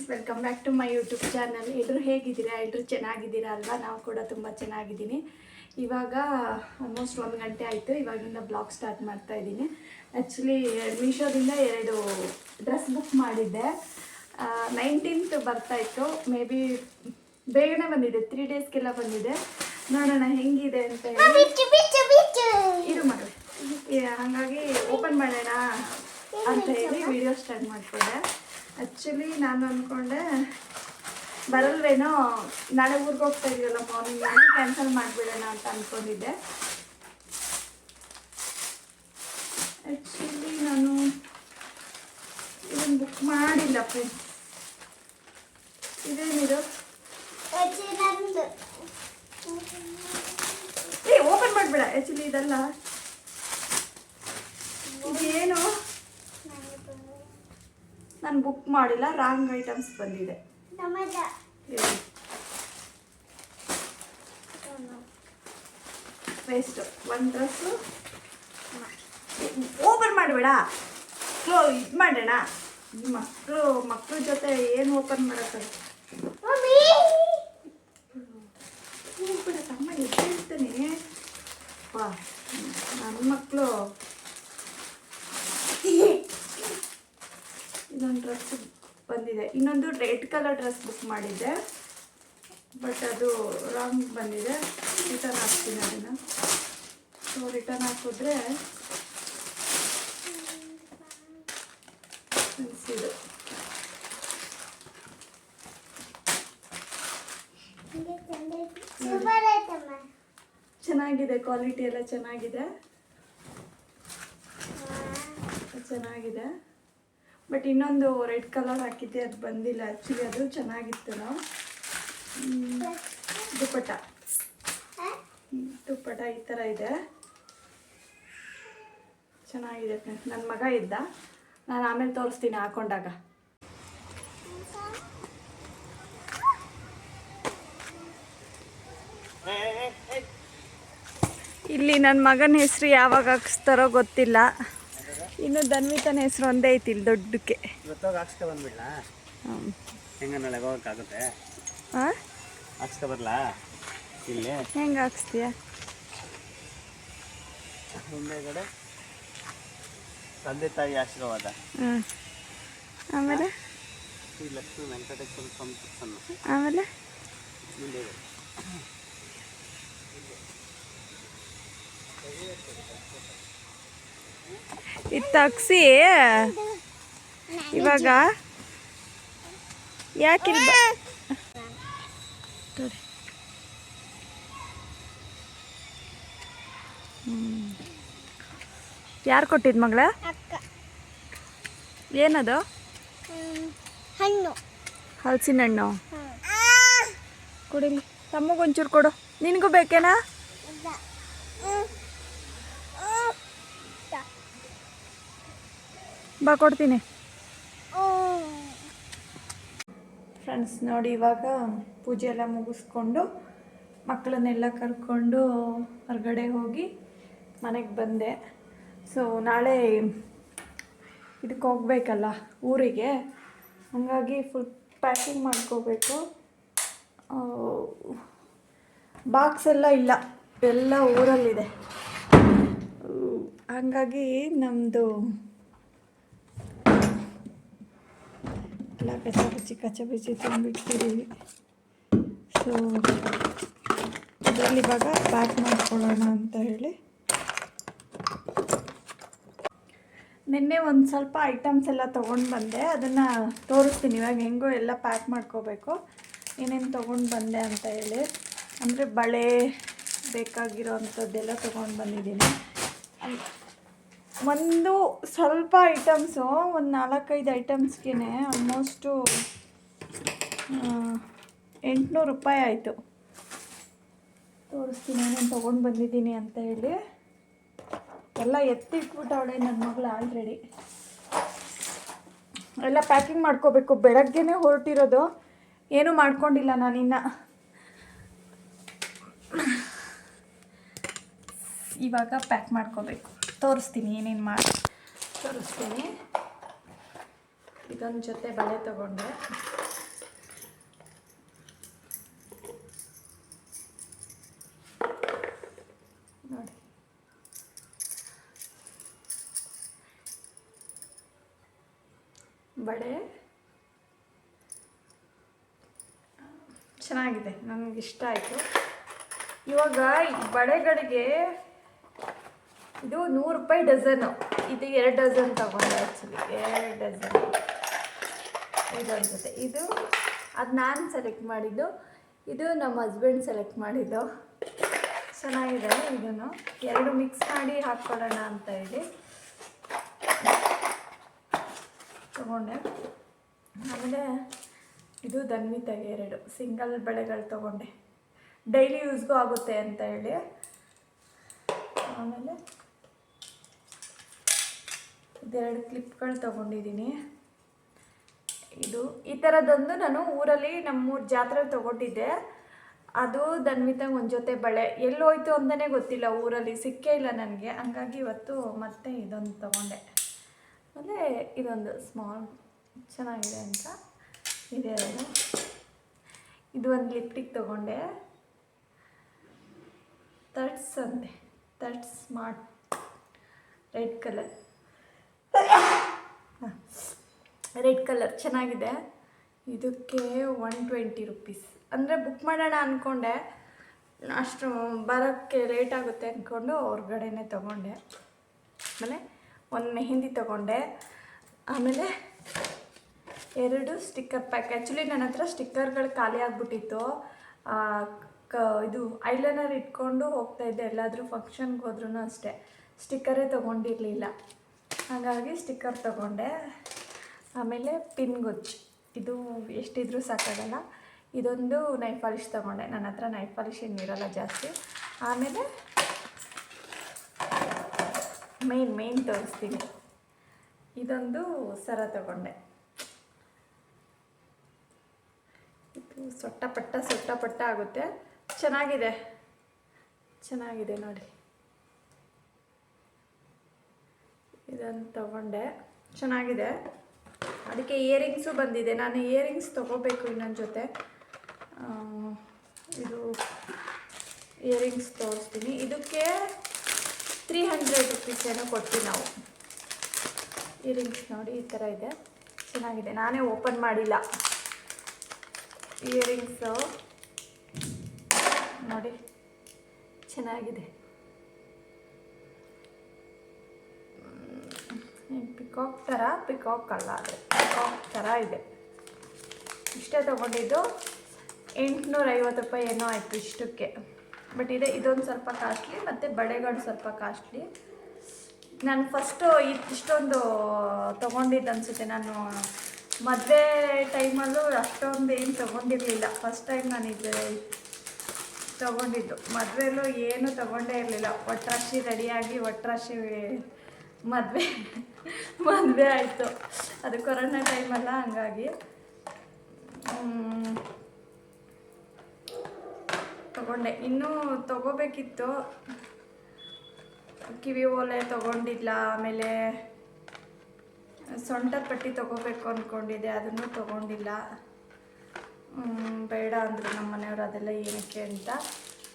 Friends, welcome back to my YouTube channel. ಎಲ್ಲರೂ ಹೇಗಿದ್ದೀರಾ? ಎಲ್ಲರೂ ಚೆನ್ನಾಗಿದ್ದೀರಾ ಅಲ್ವಾ? ನಾವು ಕೂಡ ತುಂಬ ಚೆನ್ನಾಗಿದ್ದೀನಿ. ಇವಾಗ ಆಲ್ಮೋಸ್ಟ್ 1 ಗಂಟೆ ಆಯಿತು. ಇವಾಗಿಂದ ಬ್ಲಾಗ್ ಸ್ಟಾರ್ಟ್ ಮಾಡ್ತಾ ಇದ್ದೀನಿ. ಆ್ಯಕ್ಚುಲಿ ಮೀಶೋದಿಂದ 2 ಡ್ರೆಸ್ ಬುಕ್ ಮಾಡಿದ್ದೆ. 19th ಬರ್ತಾಯಿತ್ತು. ಮೇ ಬಿ ಬೇಗನೆ ಬಂದಿದೆ, 3 ಡೇಸ್ಗೆಲ್ಲ ಬಂದಿದೆ. ನೋಡೋಣ ಹೆಂಗಿದೆ ಅಂತ ಹೇಳಿ ಇದು ಮಾಡಿ. ಹಾಗಾಗಿ ಓಪನ್ ಮಾಡೋಣ ಅಂತ ಹೇಳಿ ವಿಡಿಯೋ ಸ್ಟಾರ್ಟ್ ಮಾಡಿಕೊಂಡೆ. ಆ್ಯಕ್ಚುಲಿ ನಾನು ಅಂದ್ಕೊಂಡೆ ಬರಲ್ವೇನೋ, ನಾಳೆ ಊರಿಗೆ ಹೋಗ್ತಾ ಇದೆಯಲ್ಲ ಮಾರ್ನಿಂಗ್, ಕ್ಯಾನ್ಸಲ್ ಮಾಡಿಬಿಡೋಣ ಅಂತ ಅಂದ್ಕೊಂಡಿದ್ದೆ. ಆ್ಯಕ್ಚುಲಿ ನಾನು ಇದನ್ನು ಬುಕ್ ಮಾಡಿಲ್ಲ ಫ್ರೆಂಡ್ಸ್. ಇದೇನಿದು? ಓಪನ್ ಮಾಡಿಬಿಡ. ಆ್ಯಕ್ಚುಲಿ ಇದಲ್ಲ, ಇದೇನು ನಾನು ಬುಕ್ ಮಾಡಿಲ್ಲ, ರಾಂಗ್ ಐಟಮ್ಸ್ ಬಂದಿದೆ. ವೇಸ್ಟು ಒಂದು ಡ್ರೆಸ್ಸು. ಓಪನ್ ಮಾಡಿಬೇಡ, ಇದು ಮಾಡೋಣ. ಮಕ್ಕಳ ಜೊತೆ ಏನು ಓಪನ್ ಮಾಡೋಕ್ಕಲ್ಲ. ತಮ್ಮ ಎದ್ದೇಳ್ತಾನೆ. ವಾ, ನನ್ನ ಮಕ್ಕಳು. ಇನ್ನೊಂದು ಡ್ರೆಸ್ ಬಂದಿದೆ. ಇನ್ನೊಂದು ರೆಡ್ ಕಲರ್ ಡ್ರೆಸ್ ಬುಕ್ ಮಾಡಿದ್ದೆ, ಬಟ್ ಅದು ರಾಂಗ್ ಬಂದಿದೆ. ರಿಟರ್ನ್ ಹಾಕ್ತೀನಿ ಅದನ್ನು. ಸೊ ರಿಟರ್ನ್ ಹಾಕಿದ್ರೆ ಅನಿಸಿದು. ಚೆನ್ನಾಗಿದೆ, ಕ್ವಾಲಿಟಿ ಎಲ್ಲ ಚೆನ್ನಾಗಿದೆ. ಬಟ್ ಇನ್ನೊಂದು ರೆಡ್ ಕಲರ್ ಹಾಕಿದ್ದೆ, ಅದು ಬಂದಿಲ್ಲ. ಆ್ಯಕ್ಚುಲಿ ಅದು ಚೆನ್ನಾಗಿತ್ತು. ದುಪ್ಪಟ ಈ ಥರ ಇದೆ, ಚೆನ್ನಾಗಿದೆ ಫ್ರೆಂಡ್ಸ್. ನನ್ನ ಮಗ ಇದ್ದ, ನಾನು ಆಮೇಲೆ ತೋರಿಸ್ತೀನಿ ಹಾಕೊಂಡಾಗ. ಇಲ್ಲಿ ನನ್ನ ಮಗನ ಹೆಸರು ಯಾವಾಗ ಹಾಕಿಸ್ತಾರೋ ಗೊತ್ತಿಲ್ಲ. ಇನ್ನು ಧನ್ವಿತನ ಹೆಸರು ಒಂದೇ ಐತಿ ಇಲ್ಲಿ ದೊಡ್ಡಕ್ಕೆ. ಹೆಂಗೆ ಹಾಕಿಸ್ತೀಯ? ತಂದೆ ತಾಯಿ ಆಶೀರ್ವಾದ. ಆಮೇಲೆ ಲಕ್ಷ್ಮೀ ವೆಂಕಟೇಶ್ವರ ಸ್ವಾಮಿ. ಆಮೇಲೆ ಇದು ತಗ್ಸಿ. ಇವಾಗ ಯಾಕೆ ಯಾರು ಕೊಟ್ಟಿದ್ದು ಮಗಳ? ಏನದು? ಹಣ್ಣು, ಹಲಸಿನ ಹಣ್ಣು. ಕೊಡಿಲಿ, ತಮ್ಮಗೊಂಚೂರು ಕೊಡು. ನಿನಗೂ ಬೇಕೇನಾ? ಬಾ, ಕೊಡ್ತೀನಿ. ಫ್ರೆಂಡ್ಸ್ ನೋಡಿ, ಇವಾಗ ಪೂಜೆ ಎಲ್ಲ ಮುಗಿಸ್ಕೊಂಡು ಮಕ್ಕಳನ್ನೆಲ್ಲ ಕರ್ಕೊಂಡು ಹೊರಗಡೆ ಹೋಗಿ ಮನೆಗೆ ಬಂದೆ. ಸೊ ನಾಳೆ ಇದಕ್ಕೆ ಹೋಗ್ಬೇಕಲ್ಲ, ಊರಿಗೆ. ಹಾಗಾಗಿ ಫುಲ್ ಪ್ಯಾಕಿಂಗ್ ಮಾಡ್ಕೋಬೇಕು. ಬಾಕ್ಸ್ ಎಲ್ಲ ಇಲ್ಲ, ಎಲ್ಲ ಊರಲ್ಲಿದೆ. ಹಾಗಾಗಿ ನಮ್ಮದು ಎಲ್ಲ ಕಚ್ಚಬಿಚ್ಚಿ ತುಂಬಿಟ್ಟಿದ್ದೀವಿ. ಸೊ ಅದರಲ್ಲಿ ಇವಾಗ ಪ್ಯಾಕ್ ಮಾಡ್ಕೊಳ್ಳೋಣ ಅಂತ ಹೇಳಿ. ನಿನ್ನೆ ಒಂದು ಸ್ವಲ್ಪ ಐಟಮ್ಸ್ ಎಲ್ಲ ತೊಗೊಂಡು ಬಂದೆ, ಅದನ್ನು ತೋರಿಸ್ತೀನಿ. ಇವಾಗ ಹೆಂಗೋ ಎಲ್ಲ ಪ್ಯಾಕ್ ಮಾಡ್ಕೋಬೇಕು, ಏನೇನು ತೊಗೊಂಡು ಬಂದೆ ಅಂತ ಹೇಳಿ. ಅಂದರೆ ಬಳೆ ಬೇಕಾಗಿರೋ ಅಂಥದ್ದೆಲ್ಲ ತೊಗೊಂಡು ಬಂದಿದ್ದೀನಿ. ಒಂದು ಸ್ವಲ್ಪ ಐಟಮ್ಸು, ಒಂದು 4-5 ಐಟಮ್ಸ್ಗೆ ಆಲ್ಮೋಸ್ಟು 800 ರೂಪಾಯಿ ಆಯಿತು. ತೋರಿಸ್ತೀನಿ ಏನೇನು ತೊಗೊಂಡು ಬಂದಿದ್ದೀನಿ ಅಂತ ಹೇಳಿ. ಎಲ್ಲ ಎತ್ತಿಟ್ಬಿಟ್ಟವಳೆ ನನ್ನ ಮಗಳು ಆಲ್ರೆಡಿ. ಎಲ್ಲ ಪ್ಯಾಕಿಂಗ್ ಮಾಡ್ಕೋಬೇಕು. ಬೆಳಗ್ಗೆನೇ ಹೊರಟಿರೋದು, ಏನೂ ಮಾಡ್ಕೊಂಡಿಲ್ಲ ನಾನಿನ್ನು. ಇವಾಗ ಪ್ಯಾಕ್ ಮಾಡ್ಕೋಬೇಕು. ತೋರಿಸ್ತೀನಿ ಏನೇನು ಮಾಡಿ ತೋರಿಸ್ತೀನಿ. ಇದೊಂದು ಜೊತೆ ಬಳೆ ತೊಗೊಂಡೆ, ಬಳೆ ಚೆನ್ನಾಗಿದೆ, ನನಗೆ ಇಷ್ಟ ಆಯಿತು. ಇವಾಗ ಈ ಬಳೆಗಳಿಗೆ ಇದು 100 ರೂಪಾಯಿ ಡಜನ್ನು. ಇದು 2 ಡಜನ್ ತಗೊಂಡೆ. ಆ್ಯಕ್ಚುಲಿ 2 ಡಜನ್ ಇದು ಅನ್ಸುತ್ತೆ. ಇದು ಅದು ನಾನು ಸೆಲೆಕ್ಟ್ ಮಾಡಿದ್ದು, ಇದು ನಮ್ಮ ಹಸ್ಬೆಂಡ್ ಸೆಲೆಕ್ಟ್ ಮಾಡಿದ್ದು. ಚೆನ್ನಾಗಿದೆ. ಇದನ್ನು 2 ಮಿಕ್ಸ್ ಮಾಡಿ ಹಾಕ್ಕೊಳ್ಳೋಣ ಅಂತ ಹೇಳಿ ತಗೊಂಡೆ. ಆಮೇಲೆ ಇದು ಧನ್ವಿತಾಗೆ 2 ಸಿಂಗಲ್ ಬಳೆಗಳು ತೊಗೊಂಡೆ, ಡೈಲಿ ಯೂಸ್ಗೂ ಆಗುತ್ತೆ ಅಂತ ಹೇಳಿ. ಆಮೇಲೆ ಇದೆರಡು ಕ್ಲಿಪ್ಗಳು ತೊಗೊಂಡಿದ್ದೀನಿ. ಇದು ಈ ಥರದೊಂದು ನಾನು ಊರಲ್ಲಿ ನಮ್ಮೂರ ಜಾತ್ರೆಗೆ ತೊಗೊಂಡಿದ್ದೆ. ಅದು ಧನ್ವಿತಾಗೆ ಒಂದು ಜೊತೆ ಬಳೆ ಎಲ್ಲೋಯ್ತು ಅಂತಲೇ ಗೊತ್ತಿಲ್ಲ, ಊರಲ್ಲಿ ಸಿಕ್ಕೇ ಇಲ್ಲ ನನಗೆ. ಹಂಗಾಗಿ ಇವತ್ತು ಮತ್ತೆ ಇದೊಂದು ತೊಗೊಂಡೆ. ಆಮೇಲೆ ಇದೊಂದು ಸ್ಮಾಲ್ ಚೆನ್ನಾಗಿದೆ ಅಂತ ಇದೆ. ಇದು ಒಂದು ಲಿಪ್ಟಿಕ್ ತೊಗೊಂಡೆ, ತಟ್ಸ್ ಅಂತೆ, that's smart red colour. Red colour ಚೆನ್ನಾಗಿದೆ. ಇದಕ್ಕೆ 120 ರುಪೀಸ್. ಅಂದರೆ ಬುಕ್ ಮಾಡೋಣ ಅಂದ್ಕೊಂಡೆ, ಅಷ್ಟು ಬರೋಕ್ಕೆ ಲೇಟ್ ಆಗುತ್ತೆ ಅಂದ್ಕೊಂಡು ಹೊರ್ಗಡೆನೇ ತೊಗೊಂಡೆ. ಆಮೇಲೆ ಒಂದು ಮೆಹಂದಿ ತೊಗೊಂಡೆ. ಆಮೇಲೆ 2 ಸ್ಟಿಕ್ಕರ್ ಪ್ಯಾಕ್. ಆ್ಯಕ್ಚುಲಿ ನನ್ನ ಹತ್ರ ಸ್ಟಿಕ್ಕರ್ಗಳು ಖಾಲಿ ಆಗಿಬಿಟ್ಟಿತ್ತು. ಇದು ಐಲೈನರ್ ಇಟ್ಕೊಂಡು ಹೋಗ್ತಾಯಿದ್ದೆ, ಎಲ್ಲಾದರೂ ಫಂಕ್ಷನ್ಗೆ ಹೋದ್ರೂ ಅಷ್ಟೇ, ಸ್ಟಿಕ್ಕರೇ ತೊಗೊಂಡಿರಲಿಲ್ಲ. ಹಾಗಾಗಿ ಸ್ಟಿಕ್ಕರ್ ತೊಗೊಂಡೆ. ಆಮೇಲೆ ಪಿನ್ ಗುಚ್ಚು, ಇದು ಎಷ್ಟಿದ್ರೂ ಸಾಕಾಗಲ್ಲ. ಇದೊಂದು ನೈಫ್ ಪಾಲಿಶ್ ತೊಗೊಂಡೆ. ನನ್ನ ಹತ್ರ ನೈಫ್ ಪಾಲಿಶ್ ಏನಿರಲ್ಲ ಜಾಸ್ತಿ. ಆಮೇಲೆ ಮೇನ್ ತೋರಿಸ್ತೀನಿ. ಇದೊಂದು ಸರ ತೊಗೊಂಡೆ. ಇದು ಸೊಟ್ಟ ಆಗುತ್ತೆ. ಚೆನ್ನಾಗಿದೆ ನೋಡಿ. ಇದನ್ನು ತೊಗೊಂಡೆ, ಚೆನ್ನಾಗಿದೆ. ಅದಕ್ಕೆ ಇಯರಿಂಗ್ಸು ಬಂದಿದೆ. ನಾನು ಇಯರಿಂಗ್ಸ್ ತೊಗೋಬೇಕು ಇನ್ನೊಂದು ಜೊತೆ. ಇದು ಇಯರಿಂಗ್ಸ್ ತೋರಿಸ್ತೀನಿ. ಇದಕ್ಕೆ 300 ರುಪೀಸ್ ಏನೋ ಕೊಡ್ತೀವಿ ನಾವು. ಇಯರಿಂಗ್ಸ್ ನೋಡಿ ಈ ಥರ ಇದೆ, ಚೆನ್ನಾಗಿದೆ. ನಾನೇ ಓಪನ್ ಮಾಡಿಲ್ಲ ಇಯರಿಂಗ್ಸು. ನೋಡಿ ಚೆನ್ನಾಗಿದೆ. ಪಿಕಾಕ್ ಅಲ್ಲ, ಆದರೆ ಪಿಕಾಕ್ ಥರ ಇದೆ. ಇಷ್ಟೇ ತೊಗೊಂಡಿದ್ದು. 850 ರೂಪಾಯಿ ಏನೋ ಆಯಿತು ಇಷ್ಟಕ್ಕೆ. ಬಟ್ ಇದೊಂದು ಸ್ವಲ್ಪ ಕಾಸ್ಟ್ಲಿ, ಮತ್ತು ಬಳೆಗಳು ಸ್ವಲ್ಪ ಕಾಸ್ಟ್ಲಿ. ನಾನು ಫಸ್ಟು ಇಷ್ಟೊಂದು ತೊಗೊಂಡಿದ್ದು ಅನಿಸುತ್ತೆ. ನಾನು ಮದುವೆ ಟೈಮಲ್ಲೂ ಅಷ್ಟೊಂದು ಏನು ತೊಗೊಂಡಿರಲಿಲ್ಲ. ಫಸ್ಟ್ ಟೈಮ್ ನಾನು ಇದು ತೊಗೊಂಡಿದ್ದು. ಮದುವೆಯಲ್ಲೂ ಏನೂ ತೊಗೊಂಡೇ ಇರಲಿಲ್ಲ. ಒಟ್ರಾಶಿ ರೆಡಿಯಾಗಿ ಒಟ್ರಾಶಿ ಮದುವೆ ಆಯಿತು. ಅದು ಕೊರೋನಾ ಟೈಮಲ್ಲ, ಹಂಗಾಗಿ ತೊಗೊಂಡೆ. ಇನ್ನೂ ತೊಗೋಬೇಕಿತ್ತು. ಕಿವಿ ಓಲೆ ತೊಗೊಂಡಿಲ್ಲ. ಆಮೇಲೆ ಸೊಂಟದ ಪಟ್ಟಿ ತೊಗೋಬೇಕು ಅಂದ್ಕೊಂಡಿದ್ದೆ, ಅದನ್ನು ತೊಗೊಂಡಿಲ್ಲ. ಬೇಡ ಅಂದರು ನಮ್ಮ ಮನೆಯವರು, ಅದೆಲ್ಲ ಏನಕ್ಕೆ ಅಂತ.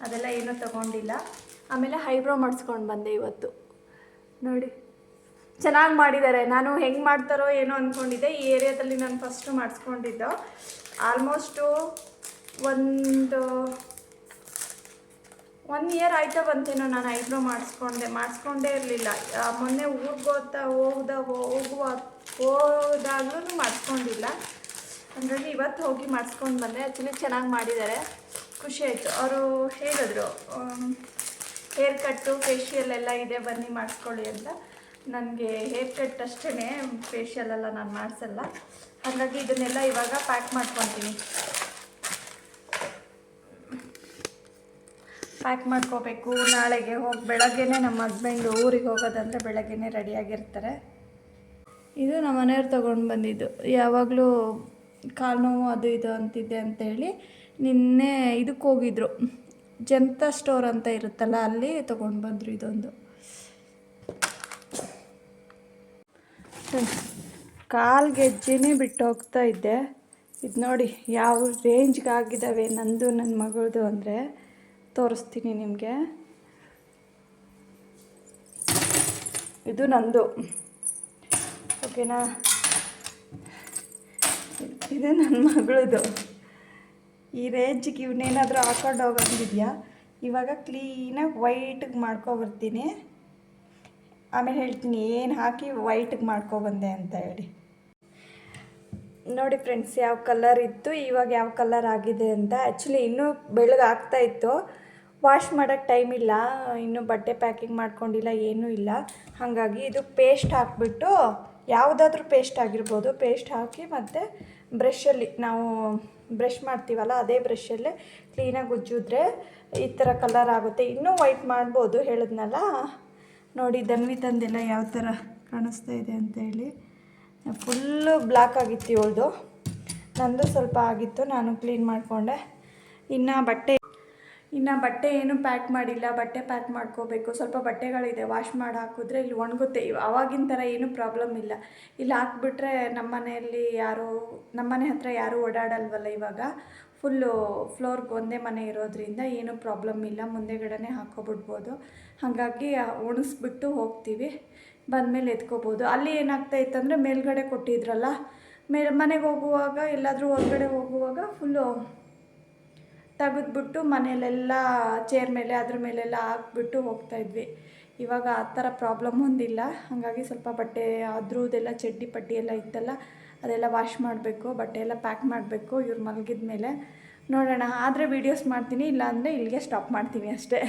ಅದೆಲ್ಲ ಏನೂ ತೊಗೊಂಡಿಲ್ಲ. ಆಮೇಲೆ ಐಬ್ರೋ ಮಾಡಿಸ್ಕೊಂಡು ಬಂದೆ ಇವತ್ತು. ನೋಡಿ ಚೆನ್ನಾಗಿ ಮಾಡಿದ್ದಾರೆ. ನಾನು ಹೆಂಗೆ ಮಾಡ್ತಾರೋ ಏನೋ ಅಂದ್ಕೊಂಡಿದ್ದೆ. ಈ ಏರಿಯಾದಲ್ಲಿ ನಾನು ಫಸ್ಟು ಮಾಡಿಸ್ಕೊಂಡಿದ್ದು. ಆಲ್ಮೋಸ್ಟು ಒನ್ ಇಯರ್ ಆಯ್ತಾ ಬಂತೇನೋ ನಾನು ಐಬ್ರೋ ಮಾಡಿಸ್ಕೊಂಡೇ ಇರಲಿಲ್ಲ. ಮೊನ್ನೆ ಊರಿಗೆ ಹೋದಾಗ್ಲೂ ಮಾಡಿಸ್ಕೊಂಡಿಲ್ಲ. ಹಾಗಾಗಿ ಇವತ್ತು ಹೋಗಿ ಮಾಡಿಸ್ಕೊಂಡು ಬಂದೆ. ಆ್ಯಕ್ಚುಲಿ ಚೆನ್ನಾಗಿ ಮಾಡಿದ್ದಾರೆ, ಖುಷಿ ಆಯಿತು. ಅವರು ಹೇಳಿದ್ರು ಹೇರ್ ಕಟ್ಟು ಫೇಶಿಯಲ್ ಎಲ್ಲ ಇದೆ, ಬನ್ನಿ ಮಾಡಿಸ್ಕೊಳ್ಳಿ ಅಂತ. ನನಗೆ ಹೇರ್ ಕಟ್ ಅಷ್ಟೇ, ಫೇಶಿಯಲೆಲ್ಲ ನಾನು ಮಾಡಿಸಲ್ಲ. ಹಾಗಾಗಿ ಇದನ್ನೆಲ್ಲ ಇವಾಗ ಪ್ಯಾಕ್ ಮಾಡ್ಕೊತೀನಿ. ಪ್ಯಾಕ್ ಮಾಡ್ಕೋಬೇಕು. ನಾಳೆಗೆ ಬೆಳಗ್ಗೆನೇ ನಮ್ಮ ಹಸ್ಬೆಂಡು ಊರಿಗೆ ಹೋಗೋದಂದರೆ ಬೆಳಗ್ಗೆನೇ ರೆಡಿಯಾಗಿರ್ತಾರೆ. ಇದು ನಮ್ಮ ಮನೆಯವ್ರು ತೊಗೊಂಡು ಬಂದಿದ್ದು. ಯಾವಾಗಲೂ ಕಾಲು ನೋವು ಅದು ಇದು ಅಂತಿದ್ದೆ ಅಂತೇಳಿ ನಿನ್ನೆ ಇದಕ್ಕೆ ಹೋಗಿದ್ರು, ಜನತಾ ಸ್ಟೋರ್ ಅಂತ ಇರುತ್ತಲ್ಲ, ಅಲ್ಲಿ ತೊಗೊಂಡು ಬಂದರು. ಇದೊಂದು ಕಾಲು ಗೆಜ್ಜೆನೇ ಬಿಟ್ಟು ಹೋಗ್ತಾ ಇದ್ದೆ. ಇದು ನೋಡಿ ಯಾವ ರೇಂಜ್ಗೆ ಆಗಿದ್ದಾವೆ ನಂದು ನನ್ನ ಮಗಳದು ಅಂದರೆ ತೋರಿಸ್ತೀನಿ ನಿಮಗೆ. ಇದು ನಂದು, ಓಕೆನಾ. ಇದು ನನ್ನ ಮಗಳದು. ಈ ರೇಂಜಿಗೆ ಇವನ್ನೇನಾದರೂ ಹಾಕೊಂಡು ಹೋಗೋಂಗಿದೆಯಾ. ಇವಾಗ ಕ್ಲೀನಾಗಿ ವೈಟಿಗೆ ಮಾಡ್ಕೊಬರ್ತೀನಿ, ಆಮೇಲೆ ಹೇಳ್ತೀನಿ ಏನು ಹಾಕಿ ವೈಟಿಗೆ ಮಾಡ್ಕೊಬಂದೆ ಅಂತ ಹೇಳಿ. ನೋಡಿ ಫ್ರೆಂಡ್ಸ್, ಯಾವ ಕಲರ್ ಇತ್ತು ಇವಾಗ ಯಾವ ಕಲರ್ ಆಗಿದೆ ಅಂತ. ಆ್ಯಕ್ಚುಲಿ ಇನ್ನೂ ಬೆಳ್ಳಗೆ ಆಗ್ತಾಯಿತ್ತು, ವಾಶ್ ಮಾಡೋಕ್ಕೆ ಟೈಮ್ ಇಲ್ಲ, ಇನ್ನೂ ಬಟ್ಟೆ ಪ್ಯಾಕಿಂಗ್ ಮಾಡ್ಕೊಂಡಿಲ್ಲ, ಏನೂ ಇಲ್ಲ. ಹಾಗಾಗಿ ಇದು ಪೇಸ್ಟ್ ಹಾಕಿಬಿಟ್ಟು, ಯಾವುದಾದ್ರೂ ಪೇಸ್ಟ್ ಆಗಿರ್ಬೋದು, ಪೇಸ್ಟ್ ಹಾಕಿ ಮತ್ತು ಬ್ರಷಲ್ಲಿ ನಾವು ಬ್ರಷ್ ಮಾಡ್ತೀವಲ್ಲ ಅದೇ ಬ್ರಷಲ್ಲೇ ಕ್ಲೀನಾಗಿ ಉಜ್ಜಿದ್ರೆ ಈ ಥರ ಕಲರ್ ಆಗುತ್ತೆ. ಇನ್ನೂ ವೈಟ್ ಮಾಡ್ಬೋದು, ಹೇಳಿದ್ನಲ್ಲ. ನೋಡಿ ಧನ್ವಿ ತಂದೆಲ್ಲ ಯಾವ ಥರ ಕಾಣಿಸ್ತಾ ಇದೆ ಅಂತ ಹೇಳಿ. ಫುಲ್ಲು ಬ್ಲ್ಯಾಕ್ ಆಗಿತ್ತು ಇವಳ್ದು, ನಂದು ಸ್ವಲ್ಪ ಆಗಿತ್ತು, ನಾನು ಕ್ಲೀನ್ ಮಾಡಿಕೊಂಡೆ. ಇನ್ನು ಬಟ್ಟೆ ಏನು ಪ್ಯಾಕ್ ಮಾಡಿಲ್ಲ, ಬಟ್ಟೆ ಪ್ಯಾಕ್ ಮಾಡ್ಕೋಬೇಕು. ಸ್ವಲ್ಪ ಬಟ್ಟೆಗಳಿದೆ, ವಾಶ್ ಮಾಡಿ ಹಾಕಿದ್ರೆ ಇಲ್ಲಿ ಒಣಗುತ್ತೆ. ಆವಾಗಿನ ಥರ ಏನೂ ಪ್ರಾಬ್ಲಮ್ ಇಲ್ಲ. ಇಲ್ಲಿ ಹಾಕ್ಬಿಟ್ರೆ ನಮ್ಮನೆ ಹತ್ರ ಯಾರೂ ಓಡಾಡಲ್ವಲ್ಲ ಇವಾಗ, ಫುಲ್ಲು ಫ್ಲೋರ್ಗೆ ಒಂದೇ ಮನೆ ಇರೋದ್ರಿಂದ ಏನೂ ಪ್ರಾಬ್ಲಮ್ ಇಲ್ಲ, ಮುಂದೆಗಡೆ ಹಾಕ್ಕೊಬಿಡ್ಬೋದು. ಹಾಗಾಗಿ ಒಣಗಿಸ್ಬಿಟ್ಟು ಹೋಗ್ತೀವಿ, ಬಂದಮೇಲೆ ಎತ್ಕೋಬೋದು. ಅಲ್ಲಿ ಏನಾಗ್ತಾಯಿತ್ತಂದರೆ ಮೇಲ್ಗಡೆ ಕೊಟ್ಟಿದ್ರಲ್ಲ, ಮನೆಗೆ ಹೋಗುವಾಗ ಎಲ್ಲಾದರೂ ಹೊರಗಡೆ ಹೋಗುವಾಗ ಫುಲ್ಲು ತೆಗೆದ್ಬಿಟ್ಟು ಮನೆಯಲ್ಲೆಲ್ಲ ಚೇರ್ ಮೇಲೆ ಅದ್ರ ಮೇಲೆಲ್ಲ ಹಾಕ್ಬಿಟ್ಟು ಹೋಗ್ತಾಯಿದ್ವಿ. ಇವಾಗ ಆ ಥರ ಪ್ರಾಬ್ಲಮ್ ಒಂದಿಲ್ಲ. ಹಾಗಾಗಿ ಸ್ವಲ್ಪ ಬಟ್ಟೆ ಅದ್ರದ್ದೆಲ್ಲ ಚಡ್ಡಿ ಪಟ್ಟಿ ಎಲ್ಲ ಇತ್ತಲ್ಲ, ಅದೆಲ್ಲ ವಾಶ್ ಮಾಡಬೇಕು, ಬಟ್ಟೆ ಎಲ್ಲ ಪ್ಯಾಕ್ ಮಾಡಬೇಕು ಇವ್ರು ಮಲಗಿದ ಮೇಲೆ. ನೋಡೋಣ, ಆದರೆ ವೀಡಿಯೋಸ್ ಮಾಡ್ತೀನಿ, ಇಲ್ಲಾಂದರೆ ಇಲ್ಲಿಗೆ ಸ್ಟಾಪ್ ಮಾಡ್ತೀನಿ ಅಷ್ಟೇ.